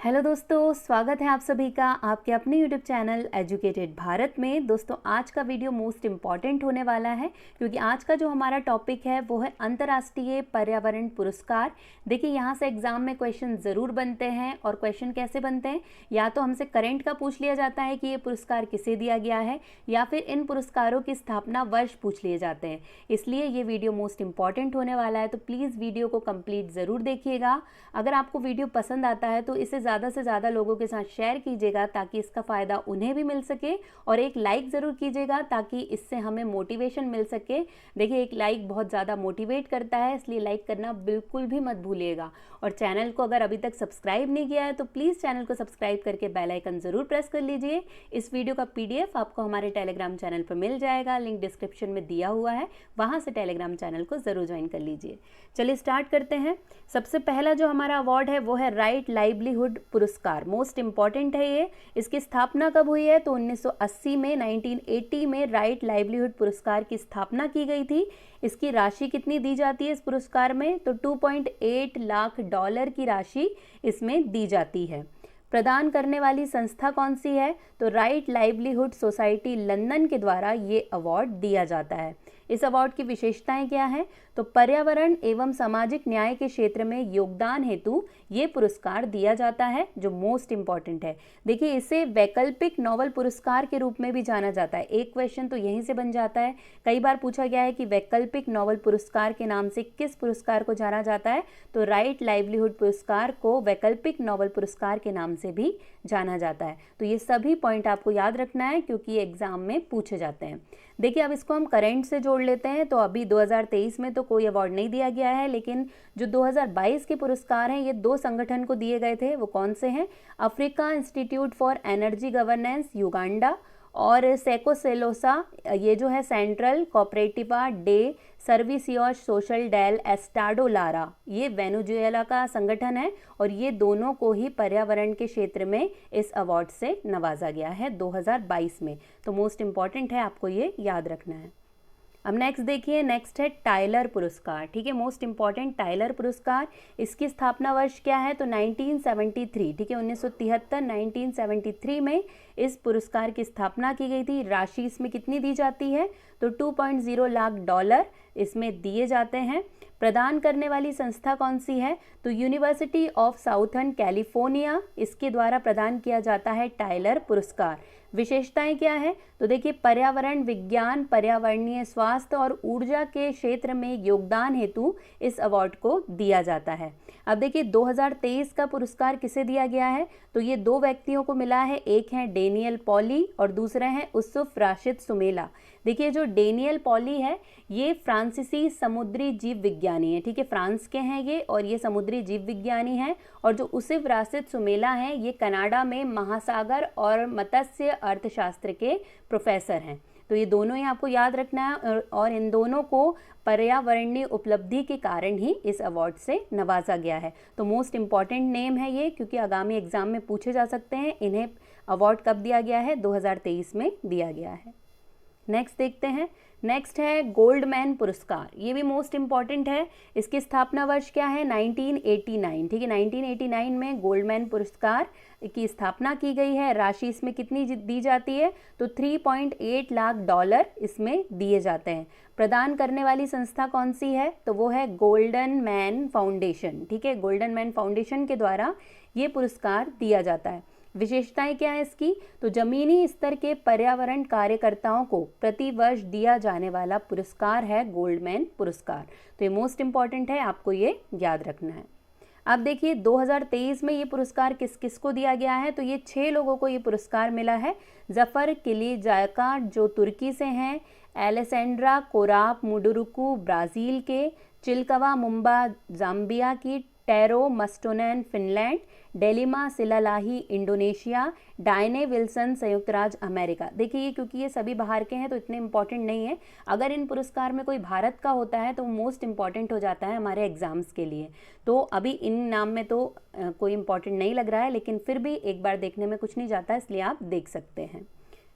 Hello दोस्तों, स्वागत है आप सभी का आपके अपने यूट्यूब चैनल एजुकेटेड भारत में। दोस्तों, आज का वीडियो मोस्ट इम्पॉर्टेंट होने वाला है क्योंकि आज का जो हमारा टॉपिक है वो है अंतर्राष्ट्रीय पर्यावरण पुरस्कार। देखिए, यहाँ से एग्जाम में क्वेश्चन ज़रूर बनते हैं और क्वेश्चन कैसे बनते हैं, या तो हमसे करंट का पूछ लिया जाता है कि ये पुरस्कार किसे दिया गया है, या फिर इन पुरस्कारों की स्थापना वर्ष पूछ लिए जाते हैं। इसलिए ये वीडियो मोस्ट इम्पॉर्टेंट होने वाला है, तो प्लीज़ वीडियो को कंप्लीट ज़रूर देखिएगा। अगर आपको वीडियो पसंद आता है तो इसे ज़्यादा से ज़्यादा लोगों के साथ शेयर कीजिएगा ताकि इसका फ़ायदा उन्हें भी मिल सके, और एक लाइक ज़रूर कीजिएगा ताकि इससे हमें मोटिवेशन मिल सके। देखिए, एक लाइक बहुत ज़्यादा मोटिवेट करता है, इसलिए लाइक करना बिल्कुल भी मत भूलिएगा। और चैनल को अगर अभी तक सब्सक्राइब नहीं किया है तो प्लीज़ चैनल को सब्सक्राइब करके बेल आइकन ज़रूर प्रेस कर लीजिए। इस वीडियो का PDF आपको हमारे टेलीग्राम चैनल पर मिल जाएगा, लिंक डिस्क्रिप्शन में दिया हुआ है, वहाँ से टेलीग्राम चैनल को ज़रूर ज्वाइन कर लीजिए। चलिए स्टार्ट करते हैं। सबसे पहला जो हमारा अवार्ड है वो है राइट लाइवलीहुड पुरस्कार। मोस्ट इम्पॉर्टेंट है ये। इसकी स्थापना कब हुई है तो 1980 में, 1980 में राइट लाइवलीहुड पुरस्कार की स्थापना की गई थी। इसकी राशि कितनी दी जाती है इस पुरस्कार में, तो $2.8 लाख की राशि इसमें दी जाती है। प्रदान करने वाली संस्था कौन सी है, तो राइट लाइवलीहुड सोसाइटी लंदन के द्वारा ये अवार्ड दिया जाता है। इस अवार्ड की विशेषताएं क्या हैं, तो पर्यावरण एवं सामाजिक न्याय के क्षेत्र में योगदान हेतु ये पुरस्कार दिया जाता है, जो मोस्ट इम्पॉर्टेंट है। देखिए, इसे वैकल्पिक नोबेल पुरस्कार के रूप में भी जाना जाता है। एक क्वेश्चन तो यहीं से बन जाता है, कई बार पूछा गया है कि वैकल्पिक नोबेल पुरस्कार के नाम से किस पुरस्कार को जाना जाता है, तो राइट लाइवलीहुड पुरस्कार को वैकल्पिक नोबेल पुरस्कार के नाम से भी जाना जाता है। तो ये सभी पॉइंट आपको याद रखना है क्योंकि एग्जाम में पूछे जाते हैं। देखिए, अब इसको हम करंट से जोड़ लेते हैं। तो अभी 2023 में तो कोई अवार्ड नहीं दिया गया है, लेकिन जो 2022 के पुरस्कार हैं ये दो संगठन को दिए गए थे। वो कौन से हैं, Africa Institute for Energy Governance Uganda, और सेकोसेलोसा ये जो है Central Cooperativa de Servicios Social del Estado Lara, ये वेनेजुएला का संगठन है, और ये दोनों को ही पर्यावरण के क्षेत्र में इस अवार्ड से नवाजा गया है 2022 में। तो मोस्ट इम्पॉर्टेंट है, आपको ये याद रखना है। अब नेक्स्ट देखिए, नेक्स्ट है टाइलर पुरस्कार। ठीक है, मोस्ट इंपॉर्टेंट टाइलर पुरस्कार। इसकी स्थापना वर्ष क्या है, तो 1973। ठीक है, 1973 1973 में इस पुरस्कार की स्थापना की गई थी। राशि इसमें कितनी दी जाती है, तो $2.0 लाख इसमें दिए जाते हैं। प्रदान करने वाली संस्था कौन सी है, तो यूनिवर्सिटी ऑफ साउथर्न कैलिफोर्निया, इसके द्वारा प्रदान किया जाता है टाइलर पुरस्कार। विशेषताएं क्या है, तो देखिए, पर्यावरण विज्ञान, पर्यावरणीय स्वास्थ्य और ऊर्जा के क्षेत्र में योगदान हेतु इस अवार्ड को दिया जाता है। अब देखिए, 2023 का पुरस्कार किसे दिया गया है, तो ये दो व्यक्तियों को मिला है। एक है डेनियल पॉली और दूसरे हैं उसुफ राशिद सुमेला। देखिए, जो डेनियल पॉली है ये फ्रांसीसी समुद्री जीव विज्ञानी है। ठीक है, फ्रांस के हैं ये, और ये समुद्री जीव विज्ञानी हैं। और जो उसुफ राशिद सुमेला हैं ये कनाडा में महासागर और मत्स्य अर्थशास्त्र के प्रोफेसर हैं। तो ये दोनों ही आपको याद रखना है, और इन दोनों को पर्यावरणीय उपलब्धि के कारण ही इस अवार्ड से नवाजा गया है। तो मोस्ट इम्पॉर्टेंट नेम है ये, क्योंकि आगामी एग्जाम में पूछे जा सकते हैं। इन्हें अवार्ड कब दिया गया है, 2023 में दिया गया है। नेक्स्ट देखते हैं, नेक्स्ट है गोल्डमैन पुरस्कार। ये भी मोस्ट इम्पॉर्टेंट है। इसकी स्थापना वर्ष क्या है, 1989। ठीक है, 1989 में गोल्डमैन पुरस्कार की स्थापना की गई है। राशि इसमें कितनी दी जाती है, तो $3.8 लाख इसमें दिए जाते हैं। प्रदान करने वाली संस्था कौन सी है, तो वो है गोल्डन मैन फाउंडेशन। ठीक है, गोल्डन मैन फाउंडेशन के द्वारा ये पुरस्कार दिया जाता है। विशेषताएं क्या है इसकी, तो जमीनी स्तर के पर्यावरण कार्यकर्ताओं को प्रति वर्ष दिया जाने वाला पुरस्कार है गोल्डमैन पुरस्कार। तो ये मोस्ट इम्पॉर्टेंट है, आपको ये याद रखना है। अब देखिए, 2023 में ये पुरस्कार किस किस को दिया गया है, तो ये 6 लोगों को ये पुरस्कार मिला है। जफर किलीजाका जो तुर्की से हैं, एलेसेंड्रा कोराप मुडुरुकू ब्राज़ील के, चिलकवा मुम्बा जाम्बिया की, Tero Mustonen Finland, Delima Silalahi Indonesia, Diane Wilson संयुक्त राज्य अमेरिका। देखिए, ये क्योंकि ये सभी बाहर के हैं तो इतने इंपॉर्टेंट नहीं है। अगर इन पुरस्कार में कोई भारत का होता है तो मोस्ट इंपॉर्टेंट हो जाता है हमारे एग्जाम्स के लिए। तो अभी इन नाम में तो कोई इंपॉर्टेंट नहीं लग रहा है, लेकिन फिर भी एक बार देखने में कुछ नहीं जाता, इसलिए आप देख सकते हैं।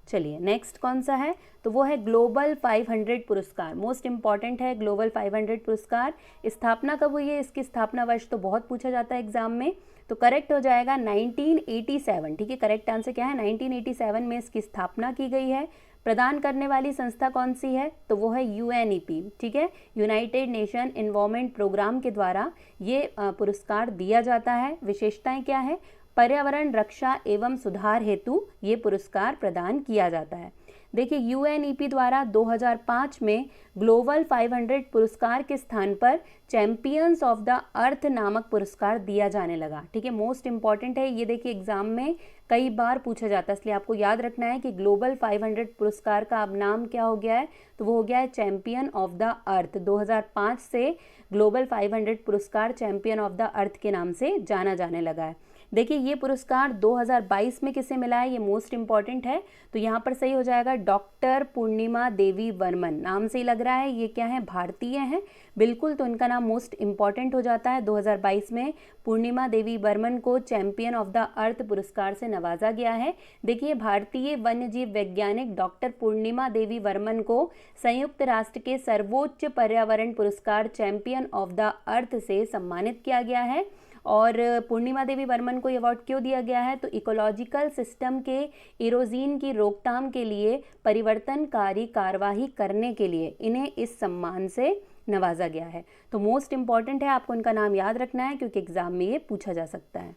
चलिए नेक्स्ट कौन सा है, तो वो है ग्लोबल 500 पुरस्कार। मोस्ट इंपॉर्टेंट है ग्लोबल 500 पुरस्कार। स्थापना कब हुई है, इसकी स्थापना वर्ष तो बहुत पूछा जाता है एग्जाम में, तो करेक्ट हो जाएगा 1987। ठीक है, करेक्ट आंसर क्या है, 1987 में इसकी स्थापना की गई है। प्रदान करने वाली संस्था कौन सी है, तो वो है UNEP। ठीक है, यूनाइटेड नेशन एनवायरनमेंट प्रोग्राम के द्वारा ये पुरस्कार दिया जाता है। विशेषताएं क्या है, पर्यावरण रक्षा एवं सुधार हेतु ये पुरस्कार प्रदान किया जाता है। देखिए UNEP द्वारा 2005 में ग्लोबल 500 पुरस्कार के स्थान पर चैंपियंस ऑफ द अर्थ नामक पुरस्कार दिया जाने लगा। ठीक है, मोस्ट इंपॉर्टेंट है ये, देखिए एग्जाम में कई बार पूछा जाता है, इसलिए आपको याद रखना है कि ग्लोबल 500 पुरस्कार का अब नाम क्या हो गया है, तो वो हो गया है चैंपियन ऑफ द अर्थ। 2005 से ग्लोबल 500 पुरस्कार चैंपियन ऑफ द अर्थ के नाम से जाना जाने लगा है। देखिए ये पुरस्कार 2022 में किसे मिला है, ये मोस्ट इंपॉर्टेंट है, तो यहाँ पर सही हो जाएगा डॉक्टर पूर्णिमा देवी वर्मन। नाम से ही लग रहा है ये क्या है, भारतीय हैं बिल्कुल, तो इनका नाम मोस्ट इंपॉर्टेंट हो जाता है। 2022 में पूर्णिमा देवी वर्मन को चैंपियन ऑफ द अर्थ पुरस्कार से नवाजा गया है। देखिए भारतीय वन्यजीव वैज्ञानिक डॉक्टर पूर्णिमा देवी वर्मन को संयुक्त राष्ट्र के सर्वोच्च पर्यावरण पुरस्कार चैंपियन ऑफ द अर्थ से सम्मानित किया गया है। और पूर्णिमा देवी वर्मन को ये अवार्ड क्यों दिया गया है, तो इकोलॉजिकल सिस्टम के इरोजीन की रोकथाम के लिए परिवर्तनकारी कार्यवाही करने के लिए इन्हें इस सम्मान से नवाजा गया है। तो मोस्ट इंपॉर्टेंट है, आपको इनका नाम याद रखना है क्योंकि एग्जाम में ये पूछा जा सकता है।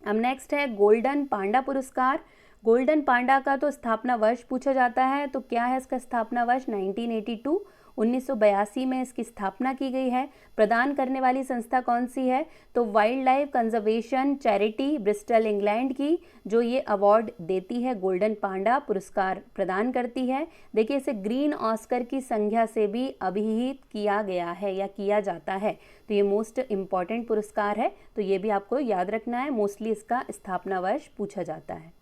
अब नेक्स्ट है गोल्डन पांडा पुरस्कार। गोल्डन पांडा का तो स्थापना वर्ष पूछा जाता है, तो क्या है इसका स्थापना वर्ष, 1982 1982 में इसकी स्थापना की गई है। प्रदान करने वाली संस्था कौन सी है, तो wild life conservation charity Bristol England की जो ये अवार्ड देती है, गोल्डन पांडा पुरस्कार प्रदान करती है। देखिए इसे ग्रीन ऑस्कर की संज्ञा से भी अभिहित किया गया है या किया जाता है, तो ये मोस्ट इम्पॉर्टेंट पुरस्कार है, तो ये भी आपको याद रखना है। मोस्टली इसका स्थापना वर्ष पूछा जाता है।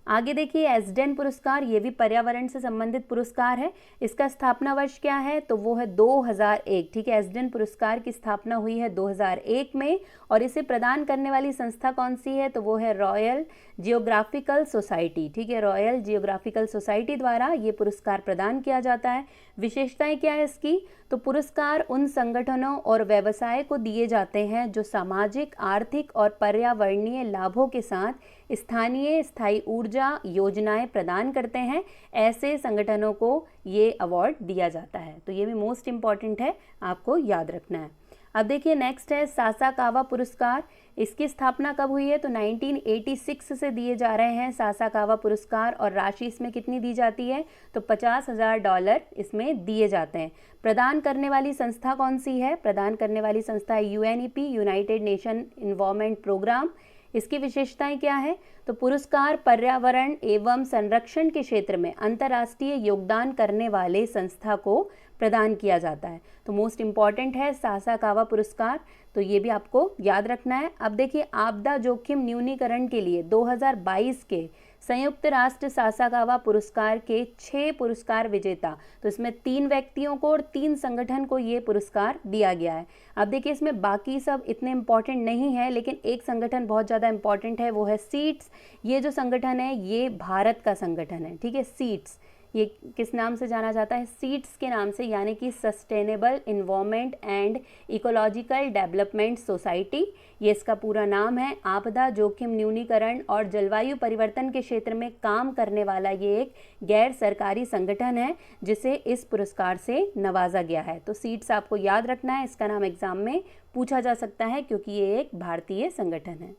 आगे देखिए एसडेन पुरस्कार, ये भी पर्यावरण से संबंधित पुरस्कार है। इसका स्थापना वर्ष क्या है, तो वो है 2001। ठीक है, एसडेन पुरस्कार की स्थापना हुई है 2001 में, और इसे प्रदान करने वाली संस्था कौन सी है, तो वो है रॉयल जियोग्राफिकल सोसाइटी। ठीक है, रॉयल जियोग्राफिकल सोसाइटी द्वारा ये पुरस्कार प्रदान किया जाता है। विशेषताएं क्या है इसकी, तो पुरस्कार उन संगठनों और व्यवसाय को दिए जाते हैं जो सामाजिक, आर्थिक और पर्यावरणीय लाभों के साथ स्थानीय स्थायी ऊर्जा योजनाएं प्रदान करते हैं, ऐसे संगठनों को ये अवार्ड दिया जाता है। तो ये भी मोस्ट इम्पॉर्टेंट है, आपको याद रखना है। अब देखिए नेक्स्ट है सासाकावा पुरस्कार। इसकी स्थापना कब हुई है, तो 1986 से दिए जा रहे हैं सासाकावा पुरस्कार, और राशि इसमें कितनी दी जाती है, तो $50,000 इसमें दिए जाते हैं। प्रदान करने वाली संस्था कौन सी है, प्रदान करने वाली संस्था है UNEP United Nation Environment Programme. इसकी विशेषताएं क्या है, तो पुरस्कार पर्यावरण एवं संरक्षण के क्षेत्र में अंतर्राष्ट्रीय योगदान करने वाले संस्था को प्रदान किया जाता है। तो मोस्ट इम्पॉर्टेंट है सासाकावा पुरस्कार, तो ये भी आपको याद रखना है। अब देखिए आपदा जोखिम न्यूनीकरण के लिए 2022 के संयुक्त राष्ट्र सासाकावा पुरस्कार के 6 पुरस्कार विजेता, तो इसमें 3 व्यक्तियों को और 3 संगठन को ये पुरस्कार दिया गया है। अब देखिए इसमें बाकी सब इतने इम्पॉर्टेंट नहीं है, लेकिन एक संगठन बहुत ज़्यादा इम्पॉर्टेंट है, वो है सीड्स। ये जो संगठन है ये भारत का संगठन है। ठीक है, सीड्स ये किस नाम से जाना जाता है, सीड्स के नाम से, यानी कि sustainable environment and ecological development society, ये इसका पूरा नाम है। आपदा जोखिम न्यूनीकरण और जलवायु परिवर्तन के क्षेत्र में काम करने वाला ये एक गैर सरकारी संगठन है जिसे इस पुरस्कार से नवाजा गया है। तो सीड्स आपको याद रखना है, इसका नाम एग्जाम में पूछा जा सकता है क्योंकि ये एक भारतीय संगठन है।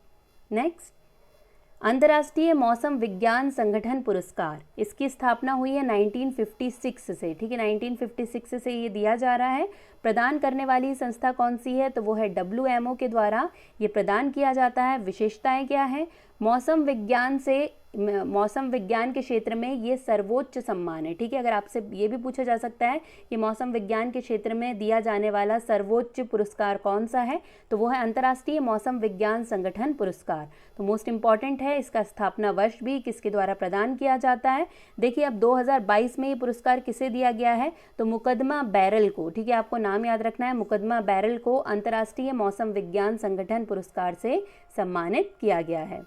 नेक्स्ट अंतर्राष्ट्रीय मौसम विज्ञान संगठन पुरस्कार, इसकी स्थापना हुई है 1956 से। ठीक है, 1956 से ये दिया जा रहा है। प्रदान करने वाली संस्था कौन सी है, तो वो है WMO के द्वारा ये प्रदान किया जाता है। विशेषताएं क्या है, मौसम विज्ञान के क्षेत्र में ये सर्वोच्च सम्मान है। ठीक है, अगर आपसे ये भी पूछा जा सकता है कि मौसम विज्ञान के क्षेत्र में दिया जाने वाला सर्वोच्च पुरस्कार कौन सा है, तो वो है अंतर्राष्ट्रीय मौसम विज्ञान संगठन पुरस्कार। तो मोस्ट इंपॉर्टेंट है, इसका स्थापना वर्ष भी किसके द्वारा प्रदान किया जाता है। देखिए अब 2022 में ये पुरस्कार किसे दिया गया है, तो मुकदमा बैरल को। ठीक है, आपको नाम याद रखना है, मुकदमा बैरल को अंतर्राष्ट्रीय मौसम विज्ञान संगठन पुरस्कार से सम्मानित किया गया है।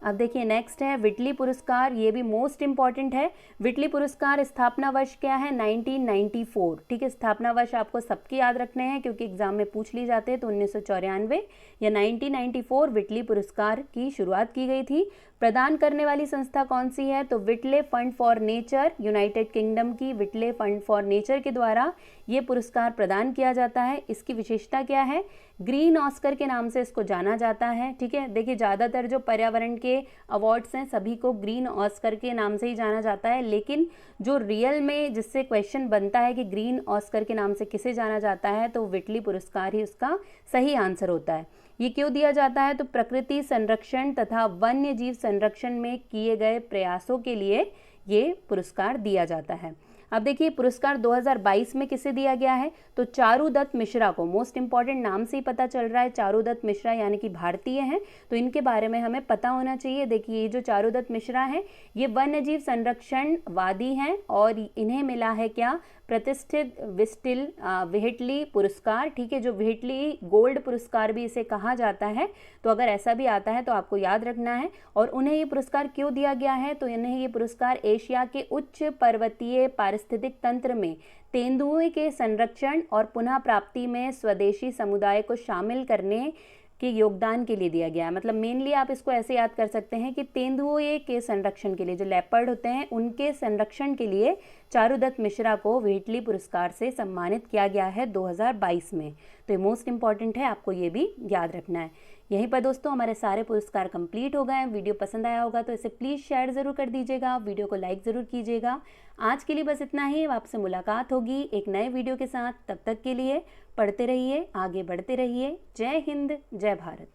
अब देखिए नेक्स्ट है विटली पुरस्कार, ये भी मोस्ट इंपॉर्टेंट है। विटली पुरस्कार स्थापना वर्ष क्या है? 1994। ठीक है, स्थापना वर्ष आपको सबके याद रखने हैं क्योंकि एग्जाम में पूछ ली जाते हैं। तो 1994 या 1994 विटली पुरस्कार की शुरुआत की गई थी। प्रदान करने वाली संस्था कौन सी है? तो Whitley Fund for Nature, United Kingdom की विटले फंड फॉर नेचर के द्वारा ये पुरस्कार प्रदान किया जाता है। इसकी विशेषता क्या है? ग्रीन ऑस्कर के नाम से इसको जाना जाता है। ठीक है, देखिए ज़्यादातर जो पर्यावरण के अवार्ड्स हैं सभी को ग्रीन ऑस्कर के नाम से ही जाना जाता है, लेकिन जो रियल में जिससे क्वेश्चन बनता है कि ग्रीन ऑस्कर के नाम से किसे जाना जाता है, तो विटली पुरस्कार ही उसका सही आंसर होता है। ये क्यों दिया जाता है? तो प्रकृति संरक्षण तथा वन्य जीव संरक्षण में किए गए प्रयासों के लिए ये पुरस्कार दिया जाता है। अब देखिए पुरस्कार 2022 में किसे दिया गया है? तो चारुदत्त मिश्रा को। मोस्ट इंपॉर्टेंट नाम से ही पता चल रहा है, चारुदत्त मिश्रा यानी कि भारतीय हैं, तो इनके बारे में हमें पता होना चाहिए। देखिए ये जो चारुदत्त मिश्रा हैं ये वन्यजीव संरक्षणवादी हैं और इन्हें मिला है क्या? प्रतिष्ठित व्हिटली पुरस्कार। ठीक है, जो व्हिटली गोल्ड पुरस्कार भी इसे कहा जाता है। तो अगर ऐसा भी आता है तो आपको याद रखना है। और उन्हें ये पुरस्कार क्यों दिया गया है? तो इन्हें ये पुरस्कार एशिया के उच्च पर्वतीय पारिस्थितिक तंत्र में तेंदुए के संरक्षण और पुनः प्राप्ति में स्वदेशी समुदाय को शामिल करने के योगदान के लिए दिया गया है। मतलब मेनली आप इसको ऐसे याद कर सकते हैं कि तेंदुए के संरक्षण के लिए, जो लेपर्ड होते हैं उनके संरक्षण के लिए चारुदत्त मिश्रा को व्हिटली पुरस्कार से सम्मानित किया गया है 2022 में। तो ये मोस्ट इंपॉर्टेंट है, आपको ये भी याद रखना है। यहीं पर दोस्तों हमारे सारे पुरस्कार कंप्लीट हो गए हैं। वीडियो पसंद आया होगा तो इसे प्लीज़ शेयर ज़रूर कर दीजिएगा, वीडियो को लाइक ज़रूर कीजिएगा। आज के लिए बस इतना ही, आपसे मुलाकात होगी एक नए वीडियो के साथ। तब तक के लिए पढ़ते रहिए, आगे बढ़ते रहिए। जय हिंद, जय भारत।